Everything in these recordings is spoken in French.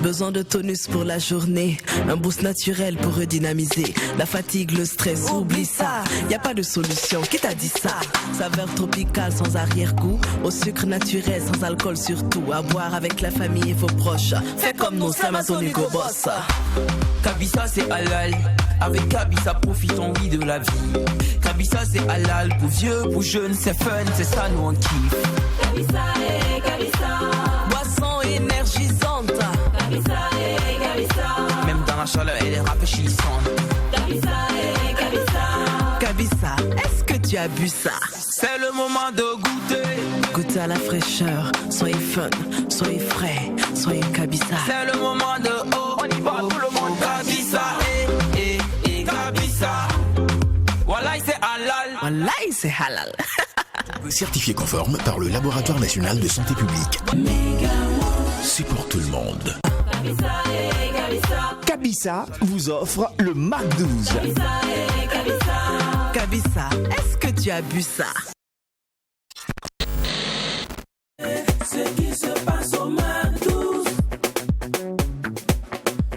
Besoin de tonus pour la journée, un boost naturel pour redynamiser. La fatigue, le stress, oublie ça. Y a pas de solution, qui t'a dit ça? Saveur tropicale sans arrière-goût, au sucre naturel sans alcool surtout. À boire avec la famille et vos proches. Fais comme nous, c'est Amazon Hugo Boss. Kabisa c'est halal, avec Kabisa profitons oui de la vie. Kabisa c'est halal, pour vieux, pour jeunes, c'est fun, c'est ça nous on kiffe. Kabisa et Kabisa, boisson énergisante. Kabisa et Kabisa, Même dans la chaleur elle est rafraîchissante. Kabisa et Kabisa, Kabisa, est-ce que tu as bu ça? C'est le moment de goûter. Goûtez à la fraîcheur, soyez fun, soyez frais, soyez Kabisa. C'est le moment de oh, on y va tout le monde. Kabisa et Kabisa. Voilà c'est halal. Wallahi, c'est halal. Certifié conforme par le Laboratoire National de Santé Publique. C'est pour tout le monde. Kabisa et Kabisa, Kabisa vous offre le Mac 12. Kabisa et Kabisa, Kabisa, est-ce que tu as bu ça? Ce qui se passe au Mac 12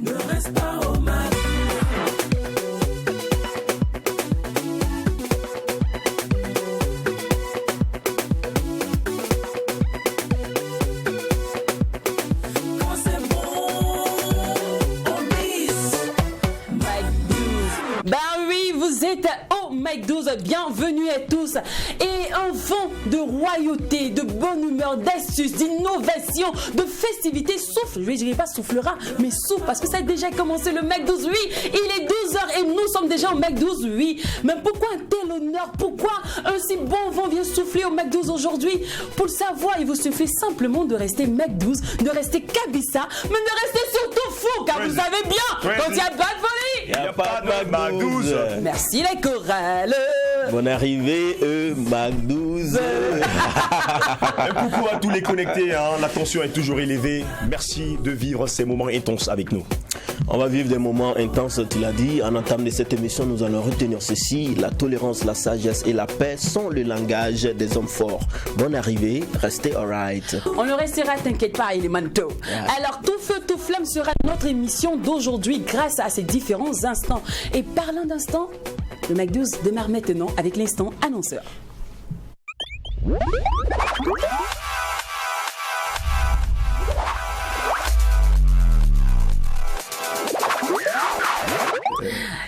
ne reste pas au Mac. Quand c'est bon, on glisse. Mac 12. Ben oui, vous êtes au Mac 12. Bienvenue à tous. Et un vent de royauté, de bonne humeur, d'astuces, d'innovation, de festivités souffle. Je ne dirais pas soufflera, mais souffle parce que ça a déjà commencé le Mac 12. Oui, il est 12h et nous sommes déjà au Mac 12. Oui, mais pourquoi un tel honneur? Pourquoi un si bon vent vient souffler au Mac 12 aujourd'hui? Pour le savoir, il vous suffit simplement de rester Mac 12, de rester Kabisa, mais de rester surtout fou, car vous savez bien, quand il n'y a pas de folie, Il n'y a pas de Mac 12. merci les chorales. Bonne arrivée, Mac 12. Un coucou à tous les connectés, hein. La tension est toujours élevée. Merci de vivre ces moments intenses avec nous. On va vivre des moments intenses, tu l'as dit. En entame de cette émission, nous allons retenir ceci. La tolérance, la sagesse et la paix sont le langage des hommes forts. Bonne arrivée, restez alright. On le restera, t'inquiète pas, il est manteau. Alors, tout feu, tout flamme sera notre émission d'aujourd'hui grâce à ces différents instants. Et parlant d'instants, le Mac 12 démarre maintenant avec l'instant annonceur.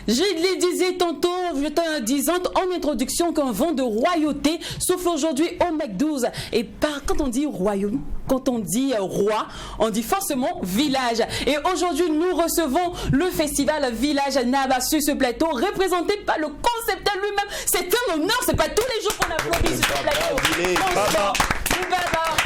Je le disais tantôt, je te disant en introduction qu'un vent de royauté souffle aujourd'hui au Mac 12. Et quand on dit royaume, quand on dit roi, on dit forcément village. Et aujourd'hui, nous recevons le festival Village Naba sur ce plateau, représenté par le concepteur lui-même. C'est un honneur, c'est pas tous les jours qu'on applaudit sur ce plateau. Bonsoir, Baba.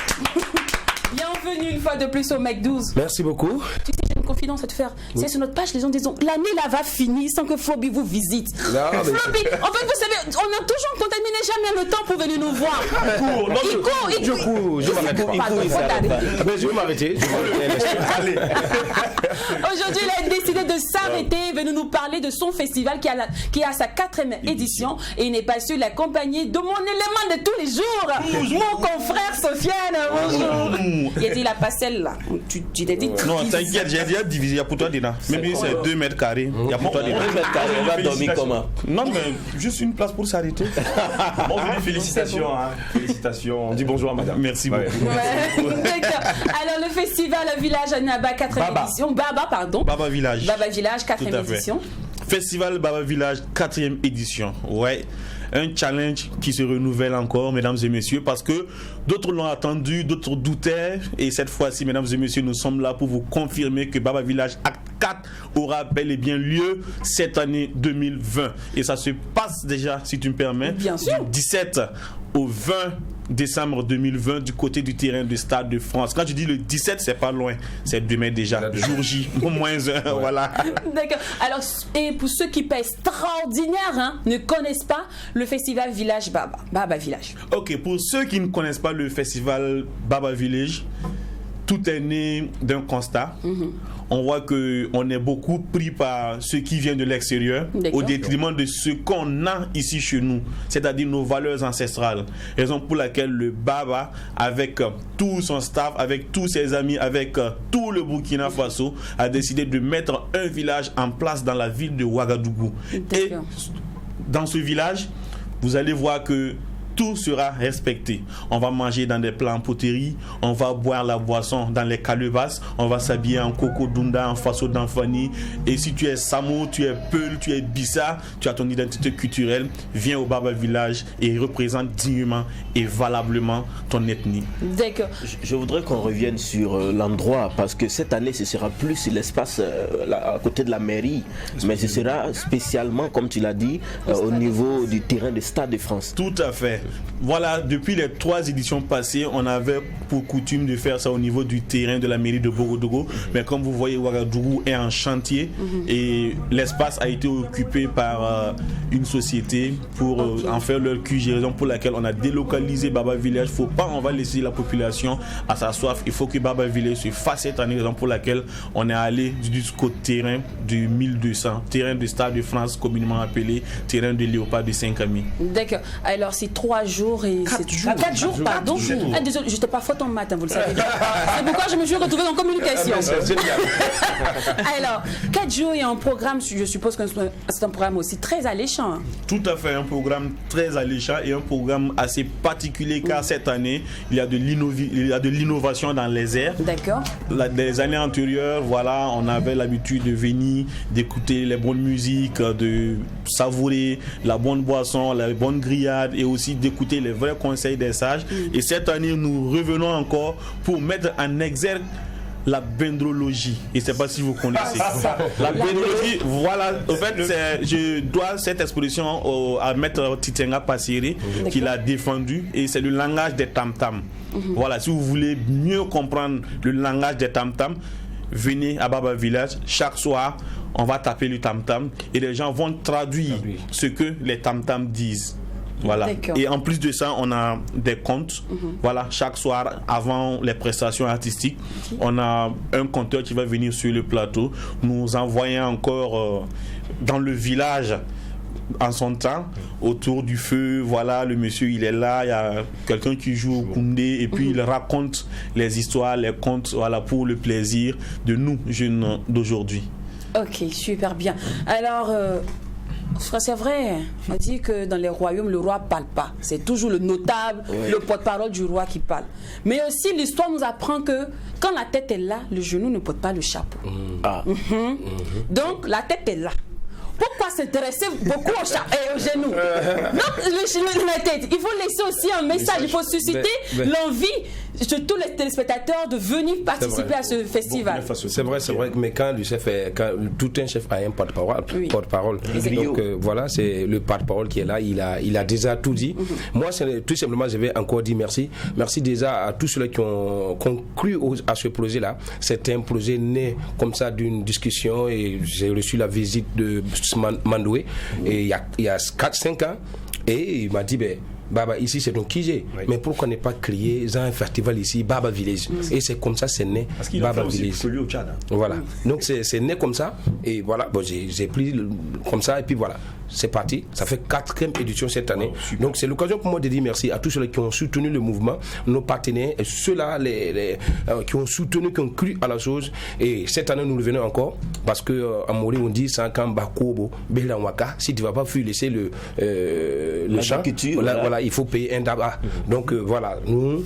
Bienvenue une fois de plus au Mac 12. Merci beaucoup. Tu sais, j'ai une confidence à te faire. C'est sur notre page, les gens disent l'année là va finir sans que Floby vous visite. Floby, en fait, vous savez, on a toujours contaminé jamais le temps pour venir nous voir. Il court. Je vais m'arrêter. Allez. Aujourd'hui, il a décidé de s'arrêter, venir nous parler de son festival qui a sa 4e édition. Et il n'est pas sûr l'accompagner de mon élément de tous les jours. Mon confrère Sofiane, bonjour. Il a dit la parcelle là. Tu t'es dit. Non, t'inquiète, j'ai déjà divisé. Il y a pour toi dedans. Même si c'est 2 mètres carrés. Il y a pour toi dedans. 2 mètres carrés, on va dormir comment? Non, mais juste une place pour s'arrêter. Bon, félicitations. Hein. Félicitations. On dit bonjour à madame. Merci beaucoup. Ouais. D'accord. Alors, le festival Village Naba 4e édition. Baba Village 4e édition. Festival Baba Village 4e édition. Ouais. Un challenge qui se renouvelle encore, mesdames et messieurs, parce que d'autres l'ont attendu, d'autres doutaient. Et cette fois-ci, mesdames et messieurs, nous sommes là pour vous confirmer que Baba Village Acte 4 aura bel et bien lieu cette année 2020. Et ça se passe déjà, si tu me permets, bien sûr, du 17 au 20 décembre 2020 du côté du terrain de Stade de France. Quand je dis le 17, c'est pas loin, c'est demain déjà, jour J, au moins 1, voilà. D'accord. Alors, et pour ceux qui pas extraordinaires, ne connaissent pas le festival Village Baba Village. Ok, pour ceux qui ne connaissent pas le festival Baba Village, tout est né d'un constat. On voit qu'on est beaucoup pris par ce qui vient de l'extérieur au détriment de ce qu'on a ici chez nous, c'est-à-dire nos valeurs ancestrales. Raison pour laquelle le Baba, avec tout son staff, avec tous ses amis, avec tout le Burkina Faso, a décidé de mettre un village en place dans la ville de Ouagadougou. Et dans ce village, vous allez voir que tout sera respecté. On va manger dans des plats en poterie, on va boire la boisson dans les calebasses, on va s'habiller en coco dunda, en faso d'enfani. Et si tu es Samo, tu es Peul, tu es Bissa, tu as ton identité culturelle, viens au Baba Village et représente dignement et valablement ton ethnie. D'accord. Je voudrais qu'on revienne sur l'endroit, parce que cette année, ce sera plus l'espace à côté de la mairie, mais ce sera spécialement, comme tu l'as dit, au niveau du terrain de Stade de France. Tout à fait. Voilà, depuis les 3 éditions passées, on avait pour coutume de faire ça au niveau du terrain de la mairie de Borodogo. Mais comme vous voyez, Ouagadougou est en chantier et l'espace a été occupé par une société pour en faire leur QG, raison pour laquelle on a délocalisé Baba Village. On va laisser la population à sa soif. Il faut que Baba Village se fasse cette année, raison pour laquelle on est allé jusqu'au terrain du 1200, terrain de Stade de France, communément appelé terrain de Léopard de Saint-Camille. D'accord. Alors, c'est 3 jours et 4 jours, pardon. Ah, désolé, je n'étais pas faute en maths, vous le savez. C'est pourquoi je me suis retrouvée en communication. Alors, 4 jours et un programme, je suppose que c'est un programme aussi très alléchant. Tout à fait, un programme très alléchant et un programme assez particulier car cette année, il y a de l'innovation dans les airs. D'accord. Des années antérieures, voilà, on avait l'habitude de venir, d'écouter les bonnes musiques, de savourer la bonne boisson, la bonne grillade et aussi d'écouter les vrais conseils des sages. Et cette année, nous revenons encore pour mettre en exergue la bendrologie. Et je ne sais pas si vous connaissez. La bendrologie, voilà. En fait, je dois cette exposition à Maître Titenga Passiri qui l'a défendu. Et c'est le langage des tam-tam. Voilà, si vous voulez mieux comprendre le langage des tam-tam, venez à Baba Village. Chaque soir, on va taper le tam-tam et les gens vont traduire ce que les tam-tam disent. Voilà. Et en plus de ça, on a des contes. Voilà, chaque soir, avant les prestations artistiques, on a un conteur qui va venir sur le plateau, nous envoyer encore dans le village en son temps, autour du feu. Voilà, le monsieur il est là, il y a quelqu'un qui joue au koundé et puis il raconte les histoires, les contes, voilà, pour le plaisir de nous, jeunes d'aujourd'hui. Ok, super bien. Alors, c'est vrai, on dit que dans les royaumes, le roi ne parle pas. C'est toujours le notable, le porte-parole du roi qui parle. Mais aussi, l'histoire nous apprend que quand la tête est là, le genou ne porte pas le chapeau. Donc, la tête est là. Pourquoi s'intéresser beaucoup au genou? Donc, la tête, il faut laisser aussi un message, il faut susciter l'envie de tous les téléspectateurs de venir participer à ce festival. C'est vrai, mais quand tout un chef a un porte-parole, donc voilà, c'est le porte-parole qui est là, il a déjà tout dit. Moi, tout simplement, je vais encore dire merci. Merci déjà à tous ceux qui ont cru à ce projet-là. C'est un projet né comme ça d'une discussion et j'ai reçu la visite de Mandoué et il y a 4-5 ans et il m'a dit Baba, ici c'est ton QG, mais pourquoi ne pas créer un festival ici, Baba Village? Et c'est comme ça c'est né Baba Village. Au Tchad, hein. Voilà, donc c'est né comme ça et voilà, bon, j'ai pris comme ça et puis voilà, c'est parti. Ça fait 4e édition cette année. Donc c'est l'occasion pour moi de dire merci à tous ceux qui ont soutenu le mouvement, nos partenaires et ceux-là qui ont soutenu, qui ont cru à la chose. Et cette année nous revenons encore parce que à Mori on dit Sankamba Kobo Belanwaka, si tu ne vas pas laisser le chant, voilà, il faut payer un daba. Donc voilà, nous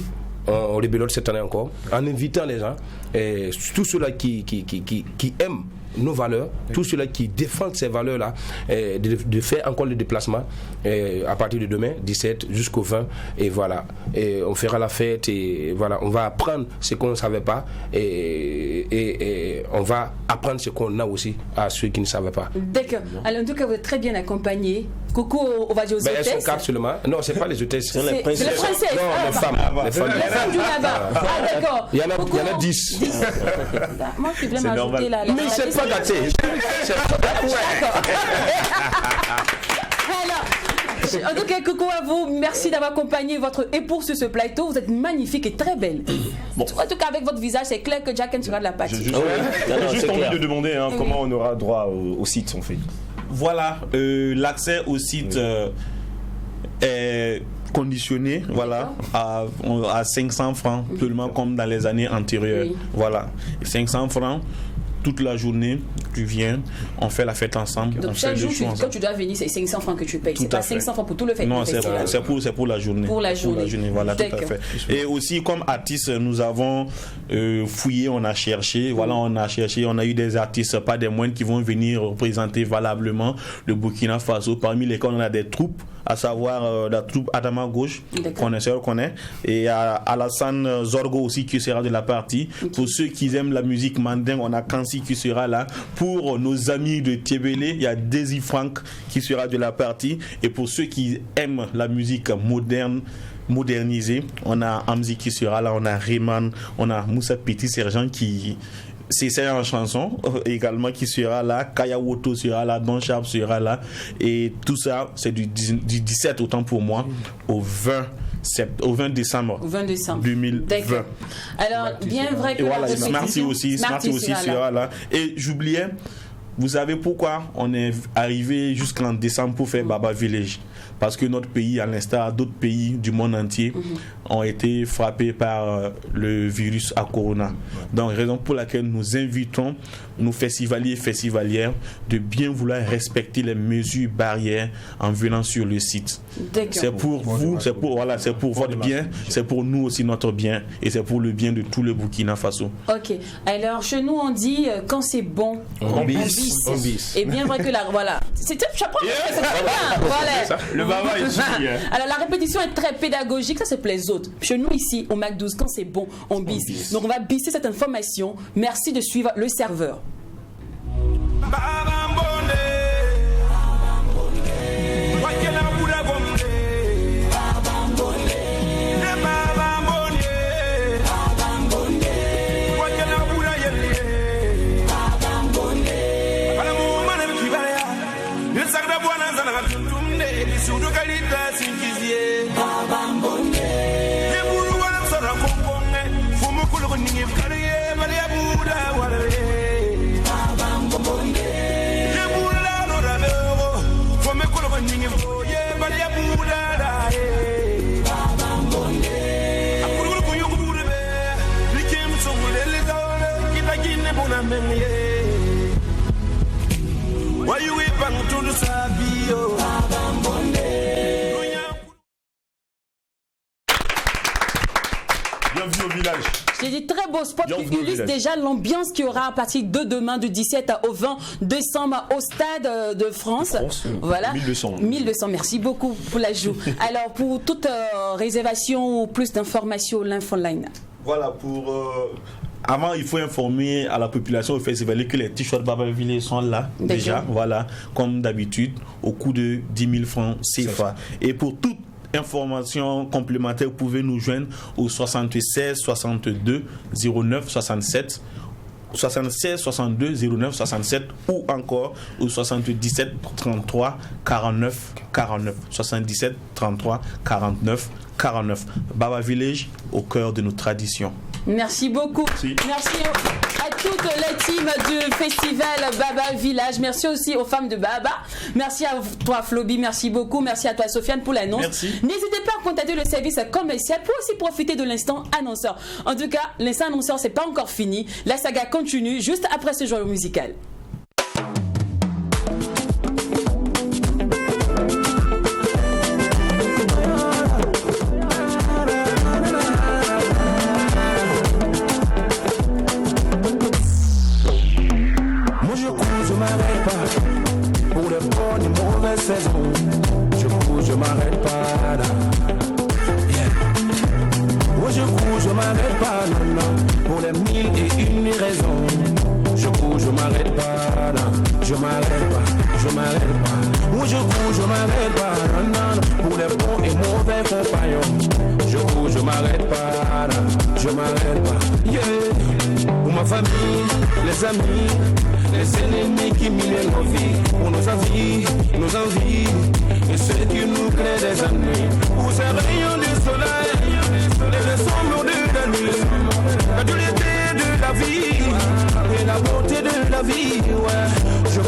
on rébelote cette année encore en invitant les gens, tous ceux-là qui aiment nos valeurs, tous ceux-là qui défendent ces valeurs-là, de faire encore le déplacement à partir de demain, 17 jusqu'au 20, et voilà, et on fera la fête, et voilà, on va apprendre ce qu'on ne savait pas, et on va apprendre ce qu'on a aussi à ceux qui ne savaient pas. D'accord. Alors en tout cas, vous êtes très bien accompagnés. Coucou, on va dire aux hôtesses. Elles sont 4 seulement. Non, c'est pas les hôtesses, c'est les princesses. Non, les femmes. Les femmes du là-bas. Ah, d'accord. Il y en a 10. Moi, je voulais m'ajouter là. Mais c'est pas gâté. Alors, En tout cas, coucou à vous. Merci d'avoir accompagné votre époux sur ce plateau. Vous êtes magnifique et très belle. En tout cas, avec votre visage, c'est clair que Jacken sera de la partie. J'ai juste envie de demander comment on aura droit au site, en fait. Voilà, l'accès au site est conditionné, voilà, à 500 francs, seulement comme dans les années antérieures. Oui. Voilà, 500 francs. Toute la journée, tu viens, on fait la fête ensemble. Donc chaque jour, quand tu dois venir, c'est 500 francs que tu payes. C'est pas 500 francs pour tout le festival. Non, c'est pour la journée. Pour la journée. Voilà, tout à fait. Et aussi, comme artistes, nous avons fouillé, on a cherché. Voilà, on a eu des artistes, pas des moindres, qui vont venir représenter valablement le Burkina Faso. Parmi lesquels on a des troupes, à savoir la troupe Adama Gauche, connaisseur connaît, et Alassane Zorgo aussi qui sera de la partie. Okay. Pour ceux qui aiment la musique mandingue, on a Kansi qui sera là. Pour nos amis de Tiebélé, il y a Daisy Frank qui sera de la partie. Et pour ceux qui aiment la musique modernisée, on a Amzi qui sera là, on a Rayman, on a Moussa Petit Sergent qui... C'est en chanson également qui sera là, Kaya Woto sera là, Don Sharp sera là, et tout ça c'est du 17 autant pour moi au 20 décembre 2020. D'accord. Alors bien vrai que voilà, Smarty aussi sera là. Et j'oubliais, vous savez pourquoi on est arrivé jusqu'en décembre pour faire Baba Village? Parce que notre pays, à l'instar d'autres pays du monde entier, ont été frappés par le virus à Corona. Donc, raison pour laquelle nous invitons nos festivaliers et festivalières de bien vouloir respecter les mesures barrières en venant sur le site. C'est pour vous, c'est pour votre bien, c'est pour nous aussi notre bien, et c'est pour le bien de tout le Burkina Faso. Ok. Alors, chez nous, on dit quand c'est bon, on bis. Et bien vrai que voilà. C'est voilà. Alors la répétition est très pédagogique, ça c'est pour les autres. Chez nous ici au Mac 12, quand c'est bon, on bisse. Donc on va bisser cette information. Merci de suivre le serveur. Bienvenue au village. J'ai dit très beau spot qui illustre déjà l'ambiance qu'il y aura à partir de demain du 17 au 20 décembre au Stade de France. Voilà. 1200, merci beaucoup pour l'ajout. Alors pour toute réservation ou plus d'informations, l'infoline. Voilà, avant, il faut informer à la population au festival que les t-shirts Baba Village sont là déjà, voilà, comme d'habitude, au coût de 10 000 francs CFA. Et pour toute information complémentaire, vous pouvez nous joindre au 76 62 09 67 76 62 09 67 ou encore au 77 33 49 49 77 33 49 49. Baba Village au cœur de nos traditions. Merci beaucoup. Merci à toutes les teams du festival Baba Village. Merci aussi aux femmes de Baba. Merci à toi Floby, merci beaucoup. Merci à toi Sofiane pour l'annonce. N'hésitez pas à contacter le service commercial pour aussi profiter de l'instant annonceur. En tout cas, l'instant annonceur c'est pas encore fini. La saga continue juste après ce joyau musical. Je cours, je m'arrête pas là. Moi je cours, je m'arrête pas là, là. Pour les 1001 raisons. Je cours, je m'arrête pas là. Je m'arrête pas. Moi je cours, je m'arrête pas là, là. Pour les bons et mauvais compagnons. Je cours, je m'arrête pas là. Je m'arrête pas. Yeah. Pour ma famille, les amis, les ennemis qui minent nos vies, pour nos envies, et ceux qui nous créent des ennuis. Pour ces rayons du soleil, et les sombres de la nuit, la dureté de la vie, et la beauté de la vie, ouais. Je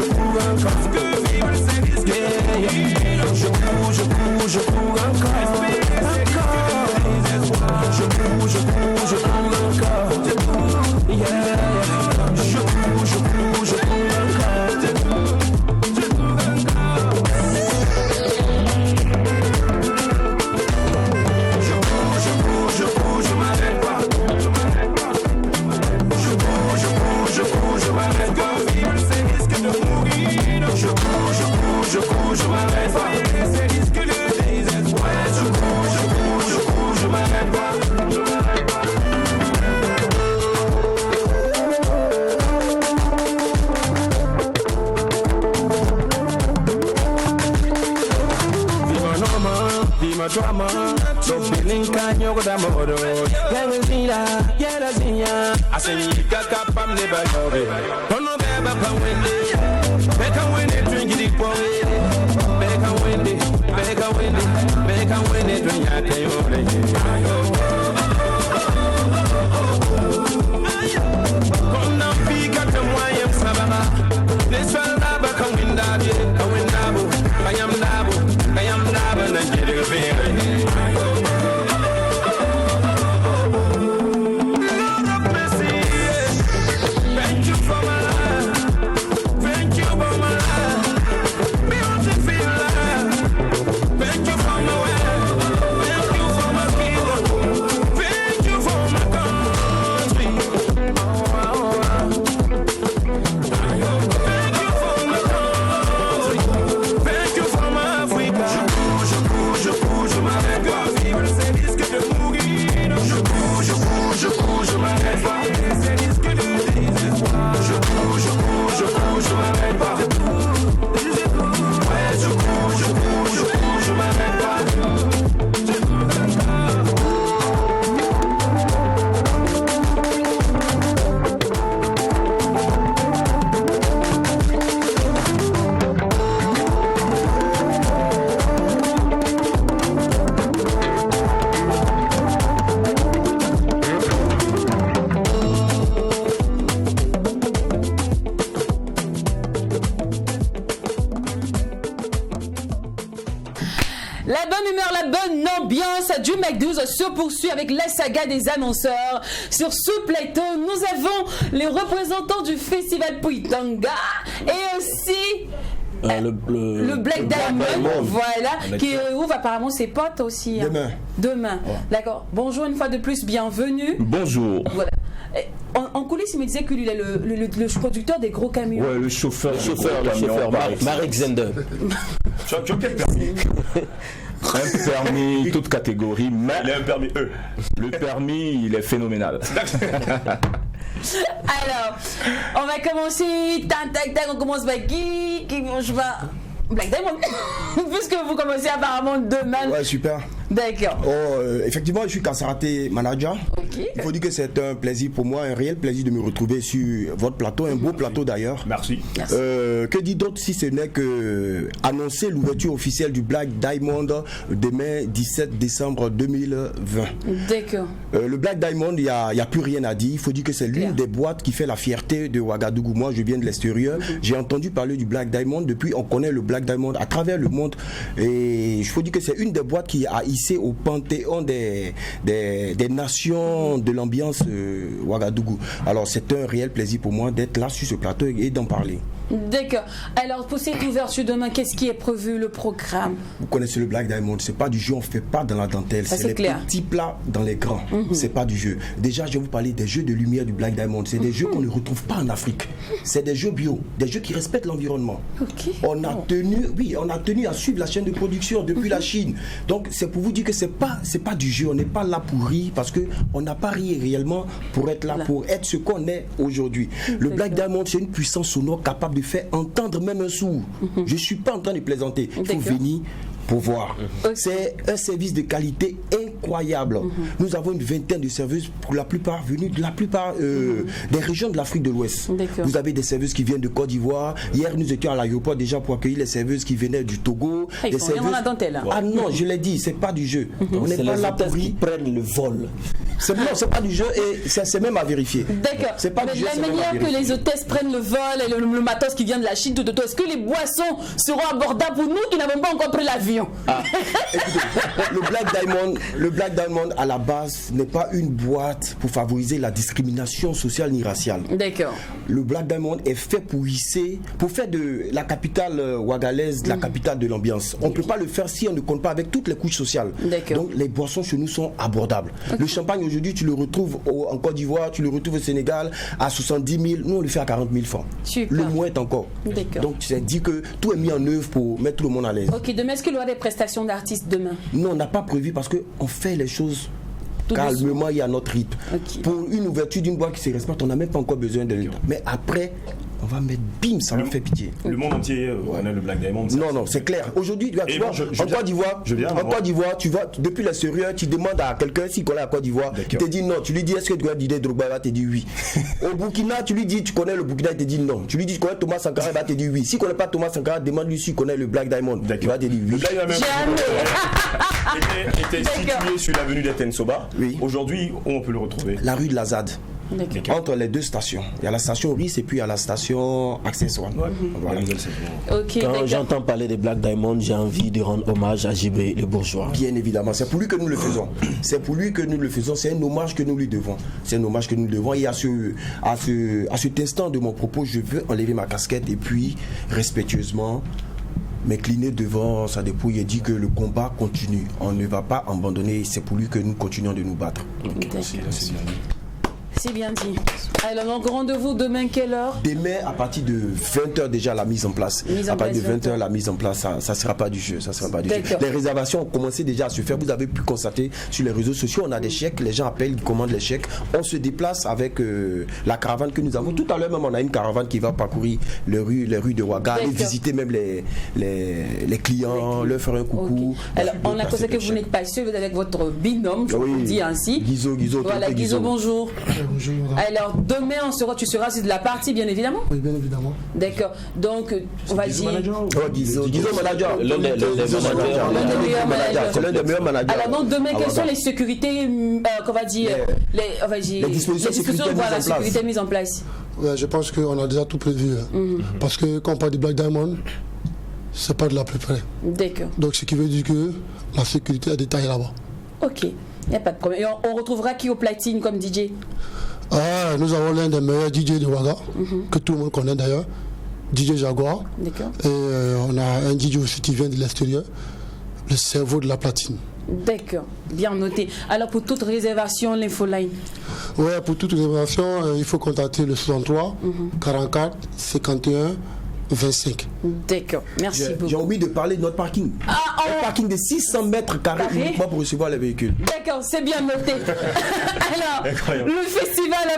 cours encore, que vivre c'est risqué, yeah. Je cours encore, je cours encore, yeah. Je cours encore, je m'arrête pas. Je m'arrête pas. Vivre c'est risque de mourir. Je cours, je m'arrête pas. C'est risque de désespoir. Je cours, je m'arrête pas. Drama, so feeling canyo da modo. Yera aseni kaka pam ne ba yobe. Ono beba pa wende. Beka wende drink it for it. Beka wende drink ya tayore. Kona pika tamwayem sababa. Neswa laba kawindadi, kawindabo. Kayam dabo na jere vere. La bonne humeur, la bonne ambiance du Mac12 se poursuit avec la saga des annonceurs. Sur ce plateau, nous avons les représentants du festival Puitanga et aussi le Black Diamond, voilà, qui ouvre apparemment ses potes aussi. Hein. Demain. Ouais. D'accord. Bonjour une fois de plus, bienvenue. Bonjour. Voilà. En coulisses, il me disait que lui, il est le producteur des gros camions. Ouais, le chauffeur Marek Zender. Tu as quel permis? Un permis, toute catégorie, mais il a un permis E. Le permis, il est phénoménal. Alors, on va commencer. Tac, on commence par qui je vais... Black Diamond, puisque vous commencez apparemment demain. Ouais, super. D'accord. Effectivement, je suis Kassaraté manager. Okay. Il faut dire que c'est un plaisir pour moi, un réel plaisir de me retrouver sur votre plateau, un beau plateau d'ailleurs. Merci. Que dit d'autre si ce n'est que annoncer l'ouverture officielle du Black Diamond demain 17 décembre 2020. D'accord. Le Black Diamond, il n'y a plus rien à dire. Il faut dire que c'est l'une des boîtes qui fait la fierté de Ouagadougou. Moi, je viens de l'extérieur. J'ai entendu parler du Black Diamond. Depuis, on connaît le Black Diamond à travers le monde. Et je faut dire que c'est une des boîtes qui a hissé au panthéon des nations de l'ambiance Ouagadougou. Alors, c'est un réel plaisir pour moi d'être là sur ce plateau et d'en parler. D'accord. Alors, pour cette ouverture demain, qu'est-ce qui est prévu, le programme? Vous connaissez le Black Diamond, c'est pas du jeu, on fait pas dans la dentelle, c'est les petits plats dans les grands. C'est pas du jeu. Déjà, je vais vous parler des jeux de lumière du Black Diamond. C'est des jeux qu'on ne retrouve pas en Afrique. C'est des jeux bio, des jeux qui respectent l'environnement. Okay. On a tenu à suivre la chaîne de production depuis la Chine. Donc, c'est pour vous dire que c'est pas du jeu. On n'est pas là pour rire parce que on n'a pas ri réellement pour être là, pour être ce qu'on est aujourd'hui. Le Black Diamond, c'est une puissance sonore capable de faire entendre même un sourd. Je suis pas en train de plaisanter. Il faut venir pour voir. C'est un service de qualité incroyable. Nous avons une vingtaine de serveuses, pour la plupart venus de la plupart des régions de l'Afrique de l'Ouest. Vous avez des serveuses qui viennent de Côte d'Ivoire. Hier, nous étions à l'aéroport déjà pour accueillir les serveuses qui venaient du Togo. Ils font rien dans la dentelle. Ah non, je l'ai dit, c'est pas du jeu. On n'est pas là pour qui prennent le vol. C'est pas du jeu et c'est même à vérifier. D'accord. C'est pas du jeu, de la manière que les hôtesses prennent le vol et le matos qui vient de la Chine, est-ce que les boissons seront abordables pour nous qui n'avons pas encore pris l'avion? Écoutez, le Black Diamond à la base n'est pas une boîte pour favoriser la discrimination sociale ni raciale. D'accord. Le Black Diamond est fait pour faire de la capitale ouagalaise la capitale de l'ambiance. On ne peut pas le faire si on ne compte pas avec toutes les couches sociales. Donc les boissons chez nous sont abordables. Le champagne aujourd'hui tu le retrouves en Côte d'Ivoire, tu le retrouves au Sénégal à 70 000, nous on le fait à 40 000 francs. Super. Le moins est encore. Donc tu as dit que tout est mis en œuvre pour mettre tout le monde à l'aise. Ok, demain est-ce qu'il y aura des prestations d'artistes demain? Non, on n'a pas prévu parce qu'on fait les choses calmement et à notre rythme. Pour une ouverture d'une boîte qui se respecte, on n'a même pas encore besoin de l'État. Mais après, on va mettre bim, ça nous fait pitié. Le monde entier connaît le Black Diamond. Non, c'est clair. Aujourd'hui, tu vois, en Côte d'Ivoire, tu vois, depuis la Sérieuse, tu demandes à quelqu'un s'il connaît la Côte d'Ivoire. Il te dit non. Tu lui dis est-ce que tu connais Didier Drogba? Il va te dire oui. Au Burkina, tu lui dis tu connais le Burkina, il te dit non. Tu lui dis tu connais Thomas Sankara, il va te dire oui. S'il ne connaît pas Thomas Sankara, demande-lui s'il connaît le Black Diamond. Il va te dire oui. Le Black Diamond était situé sur l'avenue d'Etensoba. Aujourd'hui, où on peut le retrouver? La rue de la ZAD. Entre les deux stations. Il y a la station RIS et puis il y a la station Accessoire. Voilà. Quand j'entends parler des Black Diamond, j'ai envie de rendre hommage à JB le bourgeois. Bien évidemment, c'est pour lui que nous le faisons. C'est pour lui que nous le faisons. C'est un hommage que nous lui devons. C'est un hommage que nous lui devons. Et à cet instant de mon propos, je veux enlever ma casquette et puis respectueusement m'incliner devant sa dépouille et dire que le combat continue. On ne va pas abandonner. C'est pour lui que nous continuons de nous battre. C'est bien dit. Alors, donc rendez-vous demain, quelle heure? Demain, à partir de 20h déjà la mise en place. À partir de 20h la mise en place, ça ne sera pas du jeu. Les réservations ont commencé déjà à se faire. Vous avez pu constater sur les réseaux sociaux, on a des chèques, les gens appellent, ils commandent les chèques. On se déplace avec la caravane que nous avons. Tout à l'heure même, on a une caravane qui va parcourir les rues de Ouaga, aller visiter même les clients, leur faire un coucou. Alors, on a constaté que vous n'êtes pas seul, vous êtes avec votre binôme, je vous dis ainsi. Guizo, voilà, Guizo, bonjour. Bonjour. Alors demain tu seras sur de la partie bien évidemment. Oui, bien évidemment. D'accord. Donc on va dire Guizo manager, l'un des meilleurs managers. Alors donc demain quelles sont les sécurités qu'on va dire les dispositions voilà, sécurité mises en place? Ouais, je pense qu'on a déjà tout prévu. Parce que quand on parle de Black Diamond, c'est pas de là plus près. D'accord. Donc ce qui veut dire que la sécurité est détaillée là-bas. Ok. Il n'y a pas de problème. Et on retrouvera qui au platine comme DJ? Nous avons l'un des meilleurs DJ de Ouaga, que tout le monde connaît d'ailleurs, DJ Jaguar. D'accord. Et on a un DJ aussi qui vient de l'extérieur, le cerveau de la platine. D'accord, bien noté. Alors pour toute réservation, l'infoline? Ouais, pour toute réservation, il faut contacter le 63 44 51 25. D'accord, merci beaucoup. J'ai oublié de parler de notre parking. Un parking de 600 mètres carrés uniquement pour recevoir les véhicules. D'accord, c'est bien noté. Alors, le festival,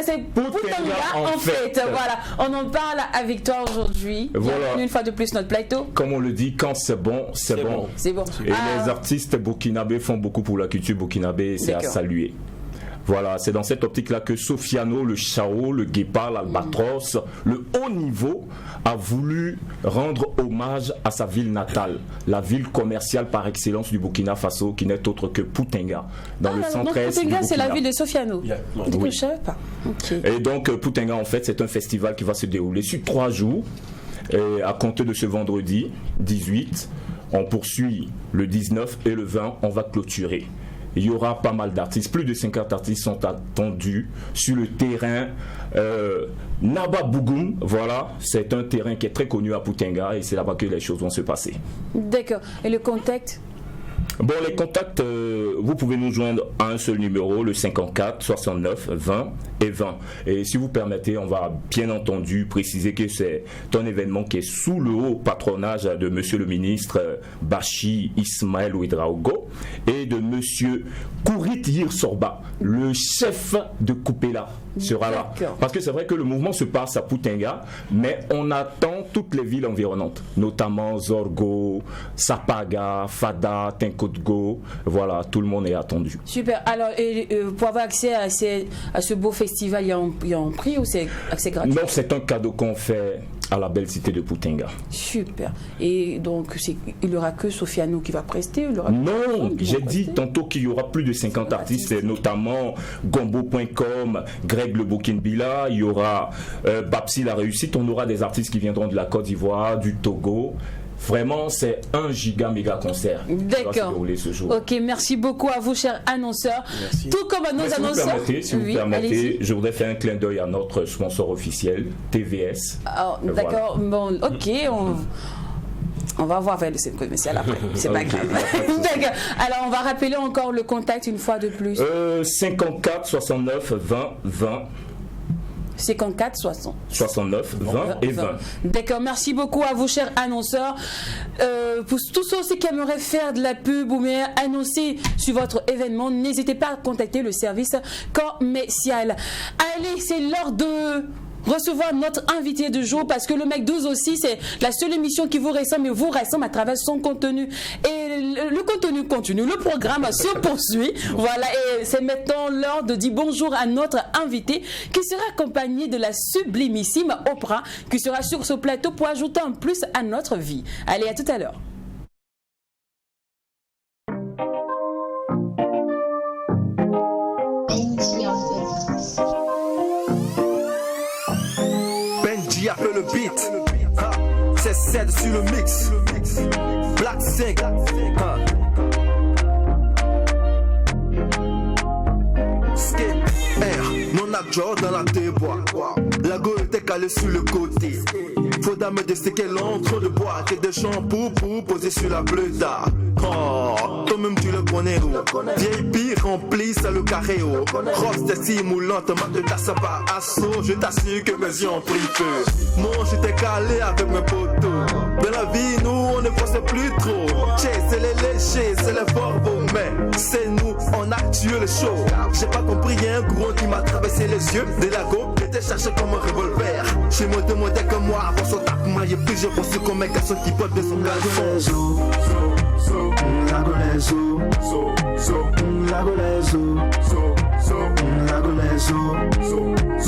c'est Poutanga en fait. Voilà, on en parle avec toi aujourd'hui. Voilà. Une fois de plus notre plateau. Comme on le dit, quand c'est bon, c'est bon. C'est bon. Et les artistes burkinabés font beaucoup pour la culture burkinabé et c'est à saluer. Voilà, c'est dans cette optique-là que Sofiano, le Chao, le Guépard, l'Albatros, le haut niveau a voulu rendre hommage à sa ville natale, la ville commerciale par excellence du Burkina Faso, qui n'est autre que Poutanga, dans le centre-est du Burkina. Poutanga, c'est la ville de Sofiano. Oui. Je ne savais pas. Okay. Et donc, Poutanga, en fait, c'est un festival qui va se dérouler sur 3 jours, et à compter de ce vendredi 18, on poursuit le 19 et le 20, on va clôturer. Il y aura pas mal d'artistes, plus de 50 artistes sont attendus sur le terrain Naba Bougoum. Voilà, c'est un terrain qui est très connu à Poutanga et c'est là-bas que les choses vont se passer. D'accord. Et le contact? Bon, les contacts, vous pouvez nous joindre à un seul numéro, le 54 69 20 et 20. Et si vous permettez, on va bien entendu préciser que c'est un événement qui est sous le haut patronage de monsieur le ministre Bachi Ismaël Ouedraogo et de monsieur Kourit Yirsorba, le chef de Koupela sera là. Parce que c'est vrai que le mouvement se passe à Poutanga, mais on attend toutes les villes environnantes, notamment Zorgo, Sapaga, Fada, Tinko Code Go. Voilà, tout le monde est attendu. Super. Alors, pour avoir accès à ce beau festival, il y a un prix ou c'est accès gratuit? Non, c'est un cadeau qu'on fait à la belle cité de Poutenga. Super. Et donc, il n'y aura que Sofiano qui va prester? Non, j'ai dit tantôt qu'il y aura plus de 50 artistes, notamment Gombo.com, Greg le Bokinbila, il y aura Babsi la réussite, on aura des artistes qui viendront de la Côte d'Ivoire, du Togo. Vraiment, c'est un giga méga concert. D'accord. Ce jour. Ok, merci beaucoup à vous, chers annonceurs. Merci. Tout comme à nos annonceurs. Si vous permettez, je voudrais faire un clin d'œil à notre sponsor officiel, TVS. Oh, d'accord. Bon, ok. On va voir avec le centre commercial après. C'est pas grave. D'accord. Alors, on va rappeler encore le contact une fois de plus. 54 69 20 20. 54 60 69 20 et 20. D'accord, merci beaucoup à vous, chers annonceurs. Pour tous ceux aussi qui aimeraient faire de la pub ou bien annoncer sur votre événement, n'hésitez pas à contacter le service commercial. Allez, c'est l'heure de recevoir notre invité du jour, parce que le Mec 12 aussi, c'est la seule émission qui vous ressemble à travers son contenu. Et le contenu continue, le programme se poursuit. Voilà, et c'est maintenant l'heure de dire bonjour à notre invité qui sera accompagné de la sublimissime Oprah qui sera sur ce plateau pour ajouter un plus à notre vie. Allez, à tout à l'heure. Benji a fait le beat, c'est 7 sur le mix, Black 5, Skip, R, non a Joe dans la débois, la go était calée sur le côté, faut dame de ce qu'elle entre de bois, que des shampoings pour poser sur la bleuda. Oh, toi-même tu le connais, vieille pire remplie, c'est le carré, Rosse des simulantes, mat de ta saba assaut, je t'assure que mes yeux ont pris feu. Moi j'étais calé avec mes potos, dans la vie nous on ne force plus trop. C'est les léchés, c'est les forts beaux, mais c'est nous, on a tué le show. J'ai pas compris, y'a un courant qui m'a traversé les yeux, de la go, j'étais cherché comme un revolver. Je me demandais que moi, avant son tape, moi j'ai plus, j'ai pensé comme un garçon qui porte de son garçon.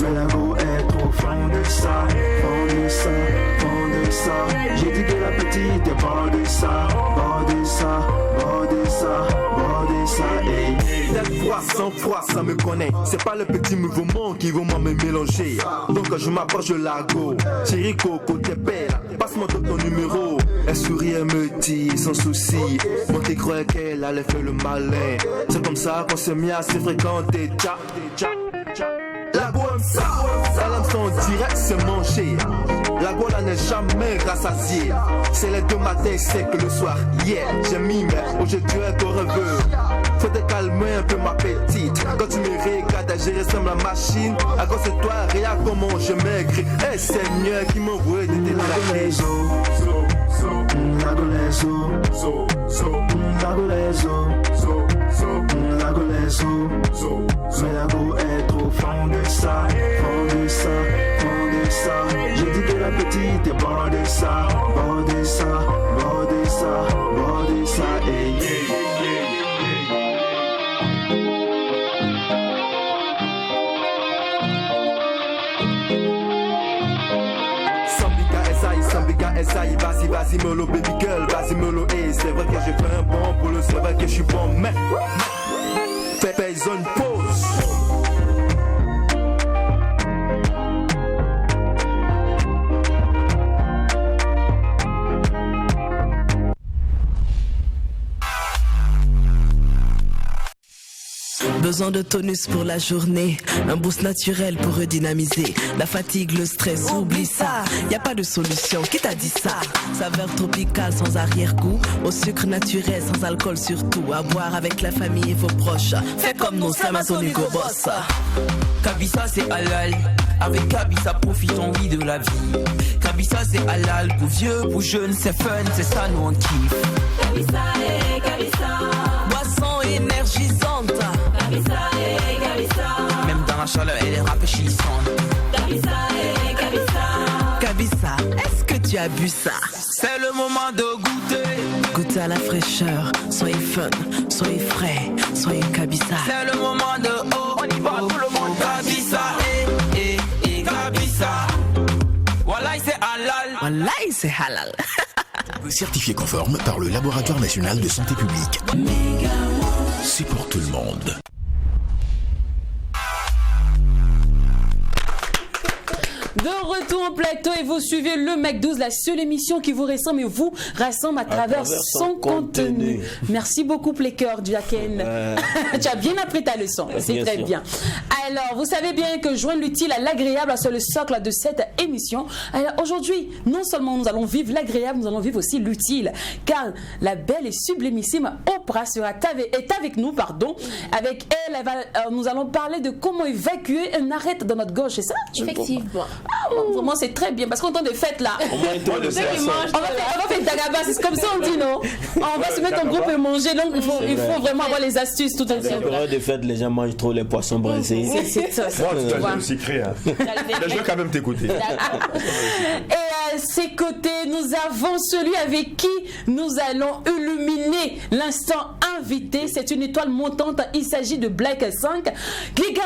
Mais la go est trop fond de ça, j'ai dit que la petite est bord de ça, hey. Cette fois, 100 fois, ça me connaît. C'est pas le petit mouvement qui vont me mélanger. Donc je m'approche de la go. Chérie Coco, t'es belle, passe-moi ton numéro. Elle sourit, elle me dit sans souci. Bon, t'es croyais qu'elle allait faire le malin. C'est comme ça qu'on s'est mis à se fréquenter. La go aime ça, elle aime son direct, c'est manger. La go là n'est jamais rassasiée. C'est les 2 matins, c'est que le soir. Yeah, j'ai mis, mais aujourd'hui elle te reveux. Faut te calmer un peu ma petite. Quand tu me regardes, je ressemble à la machine. À cause de toi, regarde comment je maigris. Eh Seigneur qui m'envoie de tes laquais. Mais la go est trop fond de ça, j'ai dit que la petite est bord de ça, hey. Essaye, vas-y, mollo, baby girl, vas-y, mollo, hey. C'est vrai que j'ai fait un bon boulot, c'est vrai que je suis bon, mais fais zone pause. Besoin de tonus pour la journée, un boost naturel pour redynamiser. La fatigue, le stress, oublie ça. Y a pas de solution, qui t'a dit ça? Saveur tropicale sans arrière-goût, au sucre naturel sans alcool surtout. À boire avec la famille et vos proches. Fais comme nous, Samazon Hugo Boss. Kabisa c'est halal, avec Kabisa profitons oui de la vie. Kabisa c'est halal, pour vieux, pour jeunes, c'est fun, c'est ça nous on kiffe. Kabisa et Kabisa, boisson énergisante. Kabisa et Kabisa, même dans la chaleur elle est rafraîchissante. Kabisa et Kabisa, Kabisa, est-ce que tu as bu ça? C'est le moment de goûter. goûter à la fraîcheur. Soyez fun, soyez frais, soyez Kabisa. C'est le moment de oh, on y va tout le monde. Kabisa, Kabisa. Wallahi c'est halal. Wallahi c'est halal. Certifié conforme par le Laboratoire National de Santé Publique. C'est pour tout le monde. De retour au plateau et vous suivez le Mac12, la seule émission qui vous rassemble et vous rassemble à travers son contenu. Merci beaucoup Playker du Haken. Tu as bien appris ta leçon, c'est très bien. Alors, vous savez bien que joindre l'utile à l'agréable, c'est le socle de cette émission. Alors aujourd'hui, non seulement nous allons vivre l'agréable, nous allons vivre aussi l'utile. Car la belle et sublimissime Oprah est avec nous, pardon. Avec elle, nous allons parler de comment évacuer un arrête dans notre gorge, c'est ça? Effectivement. Ah, vraiment, c'est très bien parce qu'on entend des fêtes là. On va faire Dagaba, c'est comme ça on dit, non? On va se mettre en groupe et manger, donc il faut vraiment avoir les astuces tout à fait. En période de fête, les gens mangent trop les poissons braisés. C'est ça. Moi, tout à l'heure, secret. Je vais quand même t'écouter. Et à ses côtés, nous avons celui avec qui nous allons illuminer l'instant invité. C'est une étoile montante. Il s'agit de Black 5. Les gars,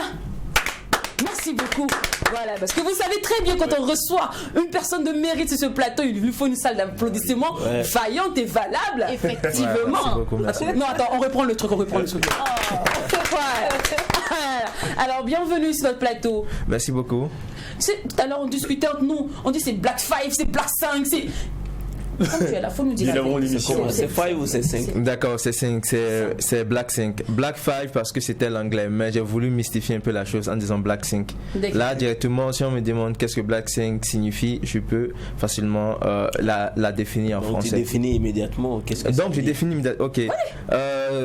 merci beaucoup. Voilà, parce que vous savez très bien quand on reçoit une personne de mérite sur ce plateau, il lui faut une salle d'applaudissements vaillante et valable. Effectivement. Non, attends, on reprend le truc, Alors, bienvenue sur notre plateau. Merci beaucoup. Tout à l'heure, on discutait entre nous. On dit c'est Black 5, c'est Black 5, c'est... Comme tu es là, faut nous dire. C'est 5 ou c'est 5? D'accord, c'est 5, c'est Black 5. Black 5 parce que c'était l'anglais, mais j'ai voulu mystifier un peu la chose en disant Black 5. Là, directement, si on me demande qu'est-ce que Black 5 signifie, je peux facilement la définir en français. Tu définis immédiatement, qu'est-ce que donc, je définis immédiatement, ok.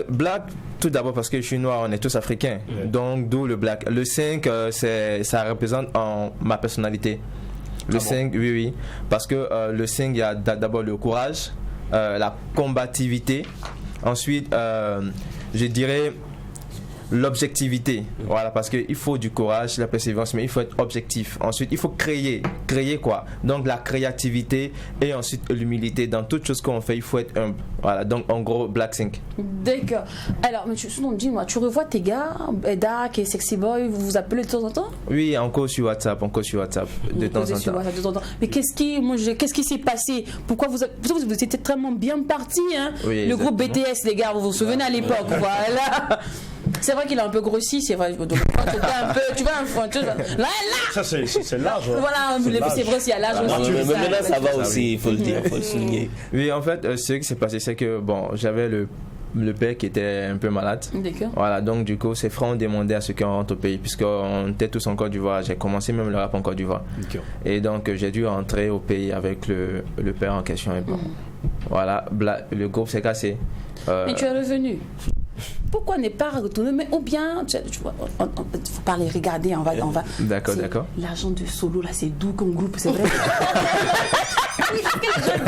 Black, tout d'abord parce que je suis noir, on est tous africains, donc d'où le Black. Le 5, ça représente ma personnalité. Le 5, oui, parce que le 5, il y a d'abord le courage, la combativité, ensuite, je dirais l'objectivité, voilà, parce qu'il faut du courage, la persévérance, mais il faut être objectif. Ensuite, il faut créer quoi? Donc la créativité et ensuite l'humilité. Dans toute chose qu'on fait, il faut être humble. Voilà, donc en gros, Black 5. D'accord. Alors, mais dis-moi, tu revois tes gars, Dark et Sexy Boy, vous vous appelez de temps en temps? Oui, encore sur WhatsApp, de temps en temps. Mais qu'est-ce qui s'est passé? Pourquoi vous étiez tellement bien partis, hein? Oui, le groupe BTS, les gars, vous vous souvenez à l'époque, voilà. C'est vrai qu'il a un peu grossi, c'est vrai. Donc, c'était un peu, tu vois, là. Ça, c'est large. Voilà, c'est vrai, s'il y a l'âge aussi. Mais maintenant, ça va aussi, il faut le dire, il faut le souligner. Oui, en fait, ce qui s'est passé, c'est que, bon, j'avais le père qui était un peu malade. D'accord. Voilà, donc du coup, ses frères ont demandé à ce qu'on rentre au pays, puisqu'on était tous en Côte d'Ivoire. J'ai commencé même le rap en Côte d'Ivoire. Okay. Et donc, j'ai dû rentrer au pays avec le père en question. Et bon, voilà, le groupe s'est cassé. Mais tu es revenu. Pourquoi ne pas retourner? Mais ou bien, il faut pas les regarder, on va. D'accord. L'argent de solo, là, c'est doux comme groupe, c'est vrai. Avec personne,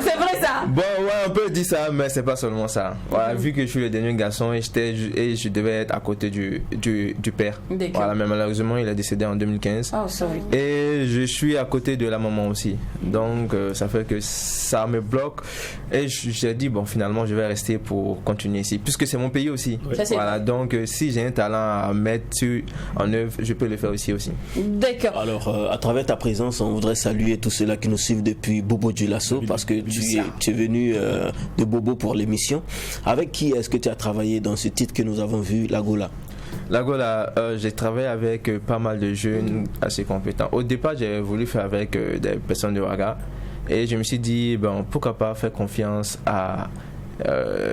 c'est vrai ça. Bon, ouais, on peut dire ça, mais c'est pas seulement ça. Voilà, vu que je suis le dernier garçon et je devais être à côté du père. Voilà, mais malheureusement, il est décédé en 2015. Oh, sorry. Et je suis à côté de la maman aussi. Donc, ça fait que ça me bloque. Et j'ai dit, bon, finalement, je vais rester pour continuer ici, puisque c'est mon pays aussi. Oui. Voilà, donc si j'ai un talent à mettre en œuvre, je peux le faire aussi. D'accord. Alors, à travers ta présence, on voudrait saluer tous ceux-là qui nous suivent depuis Bobo Dioulasso, parce que tu es venu de Bobo pour l'émission. Avec qui est-ce que tu as travaillé dans ce titre que nous avons vu, La Gola? La Gola, j'ai travaillé avec pas mal de jeunes assez compétents. Au départ, j'ai voulu faire avec des personnes de Ouaga. Et je me suis dit, bon, pourquoi pas faire confiance à